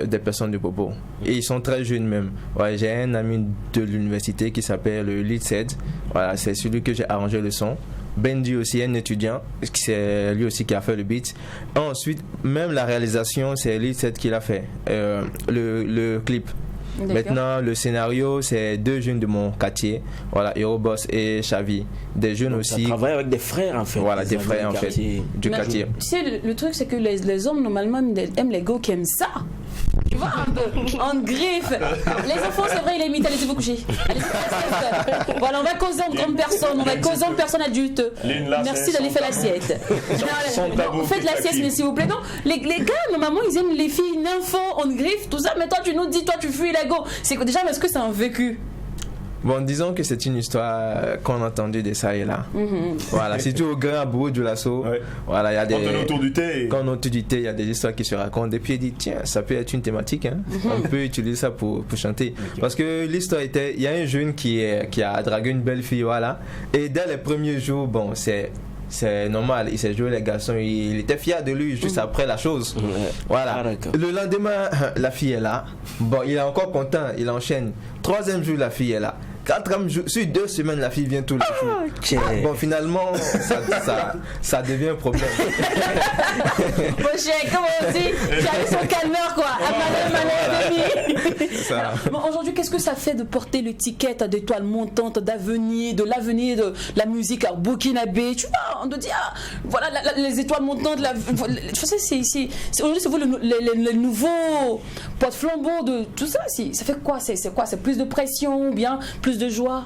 des personnes de Bobo. Et ils sont très jeunes même. Ouais, j'ai un ami de l'université qui s'appelle Lid Sed. Voilà, c'est celui que j'ai arrangé le son. Bendy aussi, un étudiant, c'est lui aussi qui a fait le beat. Ensuite, même la réalisation, c'est Lid Sed qui l'a fait. Le clip. D'accord. Maintenant, le scénario, c'est deux jeunes de mon quartier, voilà, Euroboss et Xavi. Des jeunes. Donc, aussi. Tu travailles avec des frères en fait. Voilà, des frères en fait, du quartier. Tu sais, le truc, c'est que les hommes, normalement, aiment les gars qui aiment ça. Tu vois un peu, en griffe. Les enfants, c'est vrai, il est imité, allez vous coucher. Allez, voilà, on va causer en grande personne, on va causer en personne adulte. Merci d'aller faire l'assiette. Faites l'assiette, mais s'il vous plaît. Non, les gars, normalement, ils aiment les filles nympho, en griffe, tout ça, mais toi, tu nous dis, toi, tu fuis la go. C'est que déjà, est-ce que c'est un vécu? Bon, disons que c'est une histoire qu'on a entendue de ça et là. Voilà, surtout au grand bout du lasso. Voilà, il y a des. Quand on est autour du thé. Quand on est autour du thé, il y a des histoires qui se racontent. Et puis il dit, tiens, ça peut être une thématique. Hein. On peut utiliser ça pour chanter. Parce que l'histoire était, il y a un jeune qui a dragué une belle fille, voilà. Et dès les premiers jours, bon, c'est normal, il s'est joué les garçons, il était fier de lui juste après la chose. Voilà. Le lendemain, la fille est là. Bon, il est encore content, il enchaîne. 3e jour, la fille est là. 4e jour, sur 2 semaines, la fille vient tous les jours. Bon, finalement, ça devient un problème. Mon cher, comment on dit? J'avais son calmeur, quoi. Bon, aujourd'hui, qu'est-ce que ça fait de porter l'étiquette d'étoile montante, d'avenir, de l'avenir de la musique à burkinabé? Tu vois, on te dit, ah, voilà, les étoiles montantes. Aujourd'hui, c'est vous le nouveau porte-flambeau de tout ça. Ça fait quoi? C'est quoi? C'est plus de pression ou bien plus de joie?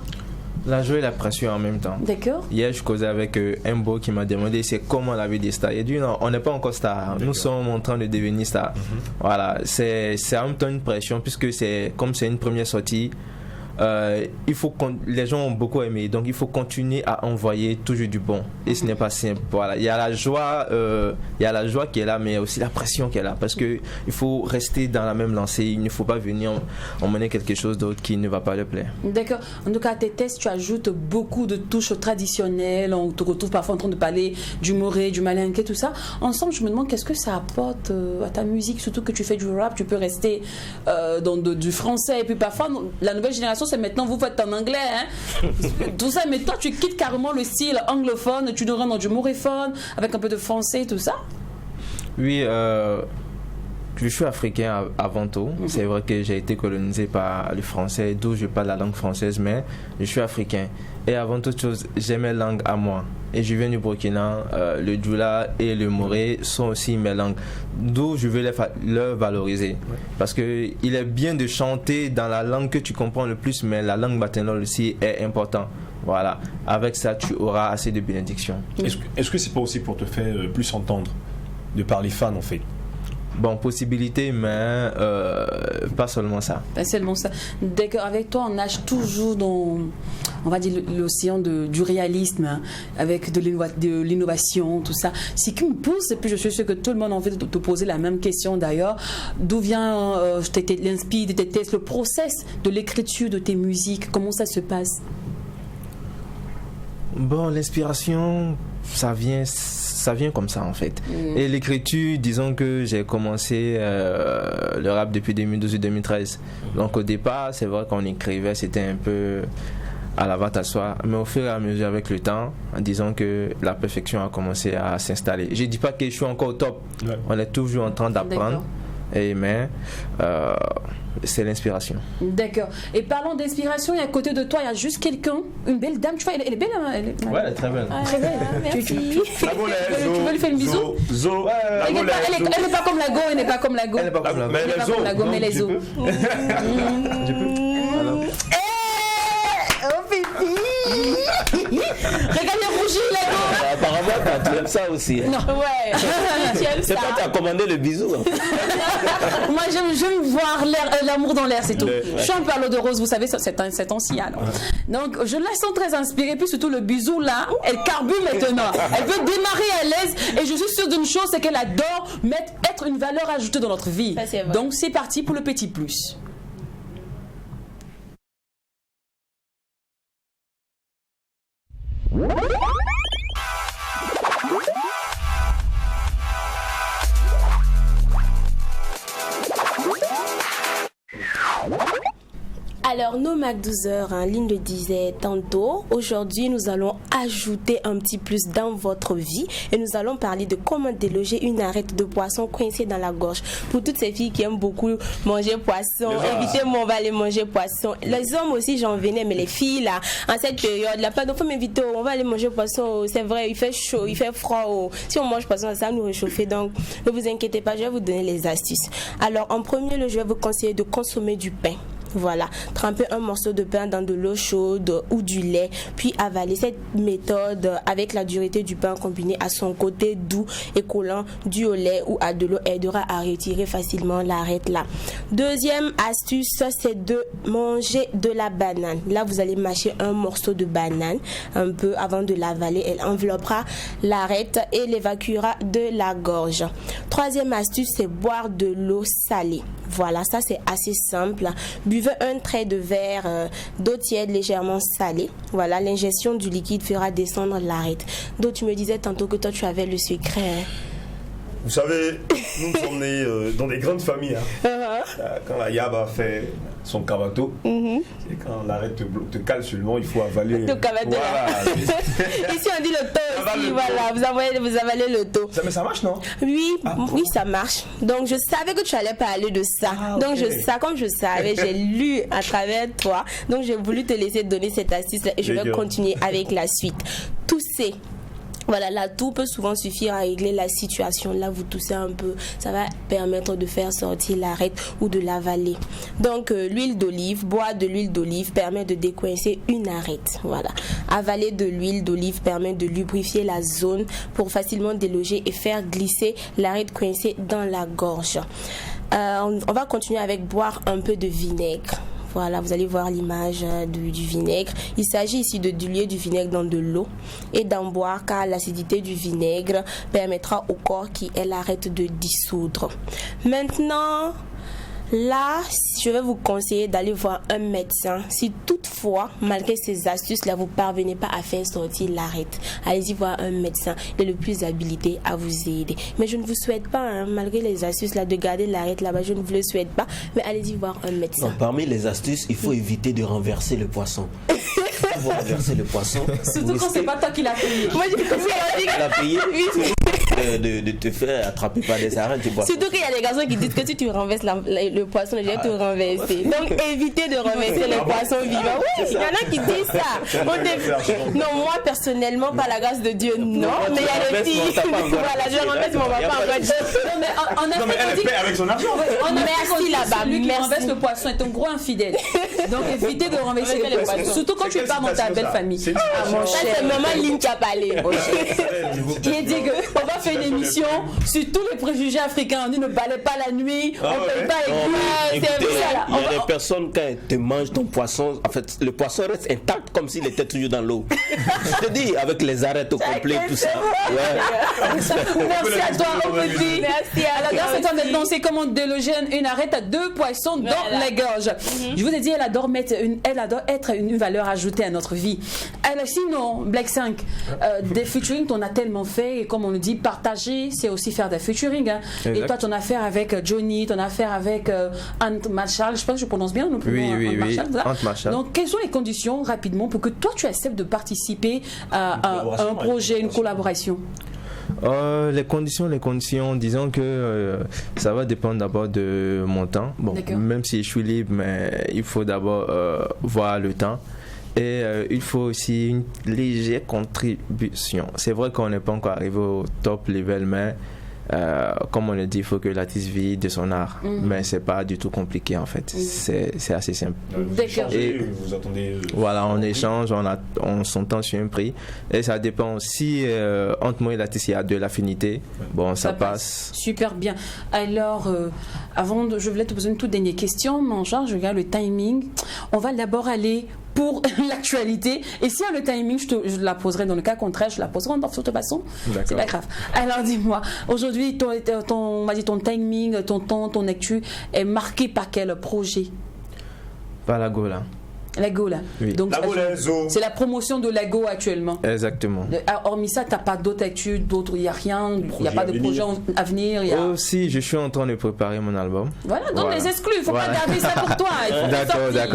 La joie et la pression en même temps. D'accord. Hier, je causais avec Mbo qui m'a demandé c'est comment la vie des stars. Il a dit non, on n'est pas encore star. Nous sommes en train de devenir star. Voilà, c'est en même temps une pression puisque comme c'est une première sortie. Il faut les gens ont beaucoup aimé, donc il faut continuer à envoyer toujours du bon et ce n'est pas simple. Voilà, il y a la joie qui est là, mais il y a aussi la pression qui est là parce que il faut rester dans la même lancée. Il ne faut pas venir emmener quelque chose d'autre qui ne va pas le plaire. D'accord. En tout cas, à tes tests, tu ajoutes beaucoup de touches traditionnelles. On te retrouve parfois en train de parler du moré, du malinké, tout ça. Ensemble, je me demande qu'est-ce que ça apporte à ta musique, surtout que tu fais du rap, tu peux rester dans du français et puis parfois la nouvelle génération c'est maintenant vous faites en anglais, hein? Tout ça, mais toi tu quittes carrément le style anglophone, tu nous rentres dans du moréphone avec un peu de français, tout ça. Oui, je suis africain avant tout. C'est vrai que j'ai été colonisé par le français, d'où je parle la langue française, mais je suis africain. Et avant toute chose, j'ai mes langues à moi. Et je viens du Burkina, le Djoula et le Moré sont aussi mes langues. D'où je veux les valoriser. Parce qu'il est bien de chanter dans la langue que tu comprends le plus, mais la langue maternelle aussi est importante. Voilà. Avec ça, tu auras assez de bénédictions. Est-ce que c'est pas aussi pour te faire plus entendre de par les fans en fait? Bon, possibilité, mais pas seulement ça. Pas seulement ça. D'accord, avec toi, on nage toujours dans, on va dire, l'océan du réalisme, hein, avec de l'innovation, tout ça. Ce qui me pousse, et puis je suis sûre que tout le monde a envie de te poser la même question d'ailleurs, d'où vient l'inspire de tes tests, le process de l'écriture de tes musiques, comment ça se passe? Bon, l'inspiration, ça vient comme ça en fait. Et l'écriture, disons que j'ai commencé le rap depuis 2012-2013. Donc au départ, c'est vrai qu'on écrivait, c'était un peu à la vente à soi. Mais au fur et à mesure avec le temps, disons que la perfection a commencé à s'installer. Je ne dis pas que je suis encore au top. Ouais. On est toujours en train d'apprendre. Mais c'est l'inspiration. D'accord. Et parlons d'inspiration, et à côté de toi, il y a juste quelqu'un, une belle dame, tu vois, elle est belle. Hein, elle est très belle. Très belle. Merci. Tu veux lui faire une bisou? Zo. Elle n'est pas comme la go, elle n'est pas comme la go. Elle n'est pas comme la go, mais les os. Je peux. Alors. Oh pipi. Regarde les rougis, la go. Apparemment, tu aimes ça aussi. Non, ouais. C'est pas tu as commandé le bisou. Moi, j'aime voir l'amour dans l'air, c'est tout. Je suis un peu à l'eau de rose, vous savez, c'est ancien. Donc, je la sens très inspirée. Puis surtout, le bisou là, elle carbure maintenant. Elle veut démarrer à l'aise. Et je suis sûre d'une chose, c'est qu'elle adore être une valeur ajoutée dans notre vie. Donc, c'est parti pour le petit plus. Alors, nos Mac 12 heures, Lynn le disait tantôt, aujourd'hui nous allons ajouter un petit plus dans votre vie et nous allons parler de comment déloger une arête de poisson coincée dans la gorge. Pour toutes ces filles qui aiment beaucoup manger poisson, évitez-moi, on va aller manger poisson. Les hommes aussi, j'en venais, mais les filles là, en cette période, la plupart d'entre eux m'invitent, on va aller manger poisson, c'est vrai, il fait chaud, il fait froid. Si on mange poisson, ça va nous réchauffer, donc ne vous inquiétez pas, je vais vous donner les astuces. Alors, en premier lieu, je vais vous conseiller de consommer du pain. Voilà, tremper un morceau de pain dans de l'eau chaude ou du lait, puis avaler. Cette méthode, avec la dureté du pain combinée à son côté doux et collant dû au lait ou à de l'eau, aidera à retirer facilement l'arête là. Deuxième astuce, c'est de manger de la banane. Là, vous allez mâcher un morceau de banane un peu avant de l'avaler. Elle enveloppera l'arête et l'évacuera de la gorge. Troisième astuce, c'est boire de l'eau salée. Voilà, ça c'est assez simple. Buvez un trait de verre d'eau tiède légèrement salée. Voilà, l'ingestion du liquide fera descendre l'arête. Donc tu me disais tantôt que toi tu avais le secret. Vous savez, nous sommes nés dans des grandes familles. Quand la yaba fait son cavato, c'est quand l'arête te cale seulement, il faut avaler. Ici on dit le taux aussi, voilà, vous avalez le taux. Mais ça marche, non? Oui, oui, ça marche. Donc je savais que tu allais parler de ça. Donc comme je savais, j'ai lu à travers toi. Donc j'ai voulu te laisser donner cette astuce-là et je vais continuer avec la suite. Tousser. Voilà, la toux peut souvent suffire à régler la situation. Là, vous toussez un peu, ça va permettre de faire sortir l'arête ou de l'avaler. Donc, l'huile d'olive, boire de l'huile d'olive permet de décoincer une arête. Voilà. Avaler de l'huile d'olive permet de lubrifier la zone pour facilement déloger et faire glisser l'arête coincée dans la gorge. On va continuer avec boire un peu de vinaigre. Voilà, vous allez voir l'image du vinaigre. Il s'agit ici de diluer du vinaigre dans de l'eau et d'en boire car l'acidité du vinaigre permettra au corps qui est l'arête de dissoudre. Maintenant, là, je vais vous conseiller d'aller voir un médecin. Si toutefois, malgré ces astuces-là, vous ne parvenez pas à faire sortir l'arête, allez-y voir un médecin. Il est le plus habilité à vous aider. Mais je ne vous souhaite pas, malgré les astuces-là, de garder l'arête là-bas. Je ne vous le souhaite pas. Mais allez-y voir un médecin. Non, parmi les astuces, il faut éviter de renverser le poisson. Vous renversez le poisson. Surtout quand c'est pas toi qui l'as payé. Moi, j'ai compris. L'a payé. De te faire attraper par des arêtes du poisson. Surtout qu'il y a des garçons qui disent que si tu renverses le poisson, je vais te renverser. Donc évitez de renverser le poisson vivant. Oui, il y en a qui disent ça. Non, moi personnellement, par la grâce de Dieu, non. Mais il y a des filles. Voilà, je renverse mon papa en fait. Non, mais elle paie avec son argent. Merci là-bas. Celui qui renverse le poisson est un gros infidèle. Donc évitez de renverser le poisson. Surtout quand tu es pas dans ta belle famille. Ça, c'est maman Lynn qui a parlé. Il dit qu'on va faire une émission sur tous les préjugés africains. On dit ne balait pas la nuit, on ne paye pas les coups. Il y a des personnes, quand elles te mangent ton poisson, en fait, le poisson reste intact comme s'il était toujours dans l'eau. Je te dis, avec les arêtes au complet, tout ça. Merci à toi, Opétie. Merci. Alors, dans cette fois, maintenant, c'est comment déloger une arête à deux poissons dans les gorges. Je vous ai dit, elle adore être une valeur ajoutée à notre vie. Alors, sinon, Black 5, des featuring, on a tellement fait, et comme on le dit, partager, c'est aussi faire des featuring. Hein. Et toi, ton affaire avec Johnny, ton affaire avec Ant Marshall, je pense que je prononce bien le prénom. Oui, Ant Marshall. Donc, quelles sont les conditions, rapidement, pour que toi, tu acceptes de participer à un projet, une collaboration? Les conditions, disons que ça va dépendre d'abord de mon temps. Bon, même si je suis libre, mais il faut d'abord voir le temps. Et il faut aussi une légère contribution. C'est vrai qu'on n'est pas encore arrivé au top level, mais comme on le dit, il faut que l'artiste vive de son art. Mais c'est pas du tout compliqué en fait. C'est assez simple. Vous attendez. Voilà, on échange, on s'entend sur un prix. Et ça dépend aussi entre moi et l'artiste, il y a de l'affinité. Bon, ça passe. Super bien. Alors, je voulais te poser une toute dernière question. Mon genre, je regarde le timing. On va d'abord aller pour l'actualité. Et si y a le timing, je la poserai dans le cas contraire, je la poserai en toute façon. C'est pas grave. Alors dis-moi, aujourd'hui, ton timing, ton temps, ton actu est marqué par quel projet? Par la Gola. Lago là. Oui. Donc Lago, c'est la promotion de Lago actuellement. Exactement. Hormis ça, t'as pas d'autres actus, il n'y a rien, il n'y a pas de projet à venir. Aussi, je suis en train de préparer mon album. Voilà, donc les exclus, il ne faut pas garder ça pour toi.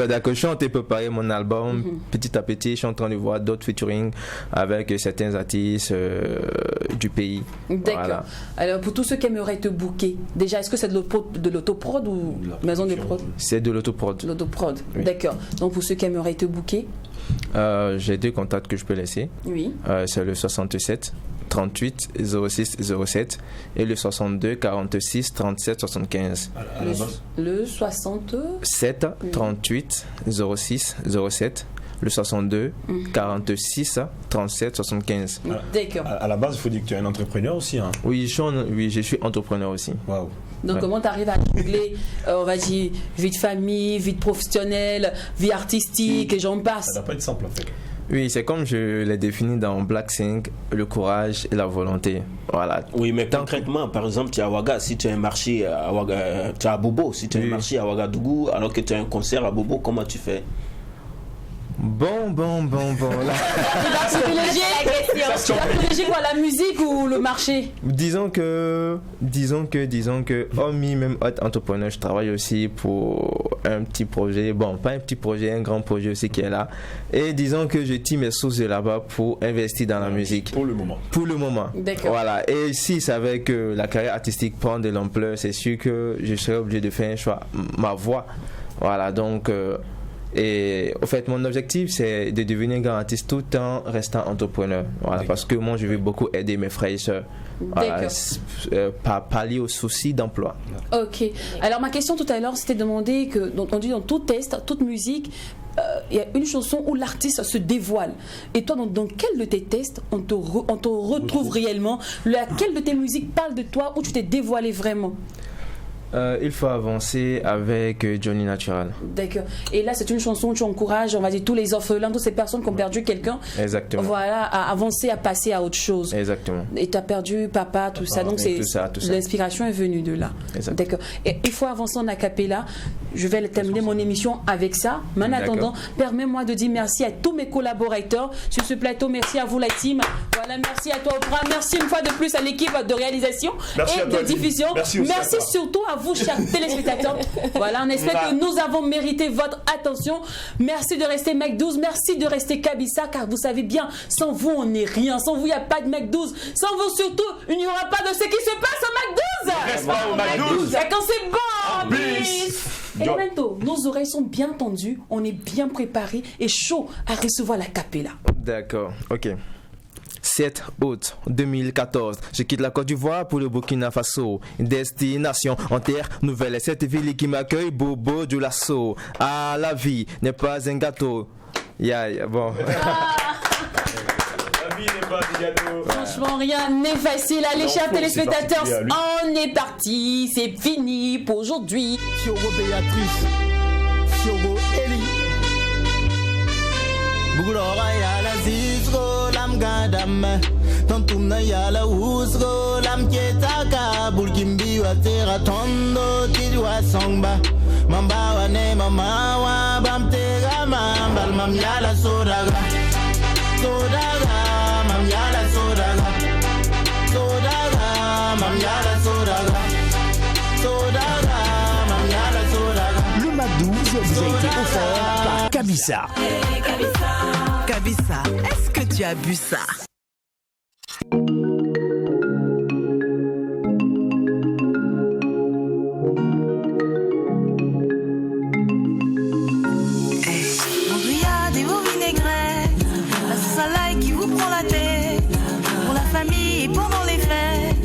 D'accord. Je suis en train de préparer mon album. Petit à petit, je suis en train de voir d'autres featuring avec certains artistes du pays. D'accord. Voilà. Alors, pour tous ceux qui aimeraient te booker, déjà, est-ce que c'est de l'autoprod ou maison de prod? C'est de l'autoprod. L'autoprod, oui. D'accord. Donc, pour ceux qui aimeraient te booker, j'ai 2 contacts que je peux laisser. Oui. C'est le 67 38 06 07 et le 62 46 37 75. Le 67 38 06 07. Le 62 46 37 75. D'accord. À la base, il faut dire que tu es un entrepreneur aussi. Hein. Oui, je suis entrepreneur aussi. Waouh. Donc comment tu arrives à jongler, on va dire, vie de famille, vie de professionnelle, vie artistique et j'en passe. Ça ne doit pas être simple en fait. Oui, c'est comme je l'ai défini dans Black Sync, le courage et la volonté. Voilà. Oui, mais concrètement, par exemple, tu es à Ouaga, si tu as un marché à Ouaga, tu es à Bobo, si tu as un marché à Ouagadougou, alors que tu as un concert à Bobo, comment tu fais? Bon. Là. Tu vas privilégier quoi, la musique ou le marché? Disons que, hormis même être entrepreneur, je travaille aussi pour un petit projet, bon, pas un petit projet, un grand projet aussi qui est là. Et disons que je tire mes sources de là-bas pour investir dans la musique. Pour le moment. D'accord. Voilà. Et si c'est avec la carrière artistique prend de l'ampleur, c'est sûr que je serai obligé de faire un choix, ma voix. Voilà, donc... Et au fait, mon objectif, c'est de devenir un grand artiste tout en restant entrepreneur. Voilà, parce que moi, je veux beaucoup aider mes frères et sœurs. Voilà, pallier aux soucis d'emploi. Ok. Alors, ma question tout à l'heure, c'était de demander que, on dit dans tout test, toute musique, il y a une chanson où l'artiste se dévoile. Et toi, dans quel de tes tests on te retrouve réellement? Laquelle de tes musiques parle de toi, où tu t'es dévoilé vraiment? Il faut avancer avec Johnny Natural. D'accord. Et là, c'est une chanson où tu encourages, on va dire, tous les orphelins, toutes ces personnes qui ont perdu quelqu'un. Exactement. Voilà, à avancer, à passer à autre chose. Exactement. Et tu as perdu papa, tout ça. Donc, tout ça. L'inspiration est venue de là. D'accord. Et il faut avancer en acapella. Je vais terminer mon émission avec ça. Mais en attendant, permets-moi de dire merci à tous mes collaborateurs sur ce plateau. Merci à vous, la team. Voilà, merci à toi, Oprah. Merci une fois de plus à l'équipe de réalisation et de diffusion. Merci surtout à vous, chers téléspectateurs. Voilà, on espère que nous avons mérité votre attention. Merci de rester Mec 12. Merci de rester Kabisa, car vous savez bien, sans vous, on n'est rien. Sans vous, il n'y a pas de Mec 12. Sans vous, surtout, il n'y aura pas de ce qui se passe au Mec 12. Reste pas au Mec 12. Quand c'est bon. Et bientôt, nos oreilles sont bien tendues. On est bien préparés et chaud à recevoir la capella. D'accord, ok. 7 août 2014, je quitte la Côte d'Ivoire pour le Burkina Faso. Destination en terre nouvelle, cette ville qui m'accueille, Bobo du Lasso. Ah, la vie n'est pas un gâteau. Bon. La vie n'est pas un gâteau. Franchement, rien n'est facile. Allez, chers téléspectateurs, on est parti. C'est fini pour aujourd'hui. Fiogo Béatrice, Fiogo Eli. Bugulora yala zizgo lam gadam Tantumna yala uzgo lam kietaka Bulkimbi wa tera tondo tidwa songba Mamba wa ne mama wa bam tega mambal mam yala sodaga Sodaga mam yala sodaga Sodaga mam yala sodaga Sodaga mam yala sodaga. Le Mac 12 vous a été offert par Kabisa. Kabisa, est-ce que tu as bu ça? Vos grillades et vos vinaigrettes, la sauce à l'ail qui vous prend la tête, pour la famille et pendant les fêtes,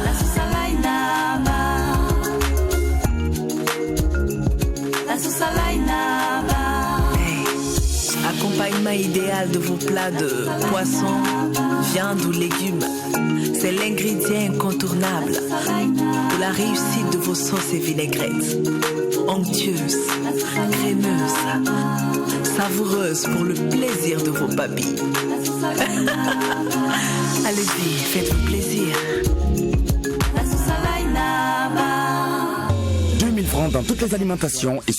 la sauce à l'ail Naba, la sauce à l'ail Naba. Accompagnement idéal de vos plats de poisson, viande ou légumes. C'est l'ingrédient incontournable pour la réussite de vos sauces et vinaigrettes. Onctueuses, crémeuses, savoureuses pour le plaisir de vos papilles. Allez-y, faites-vous plaisir. 2000 francs dans toutes les alimentations et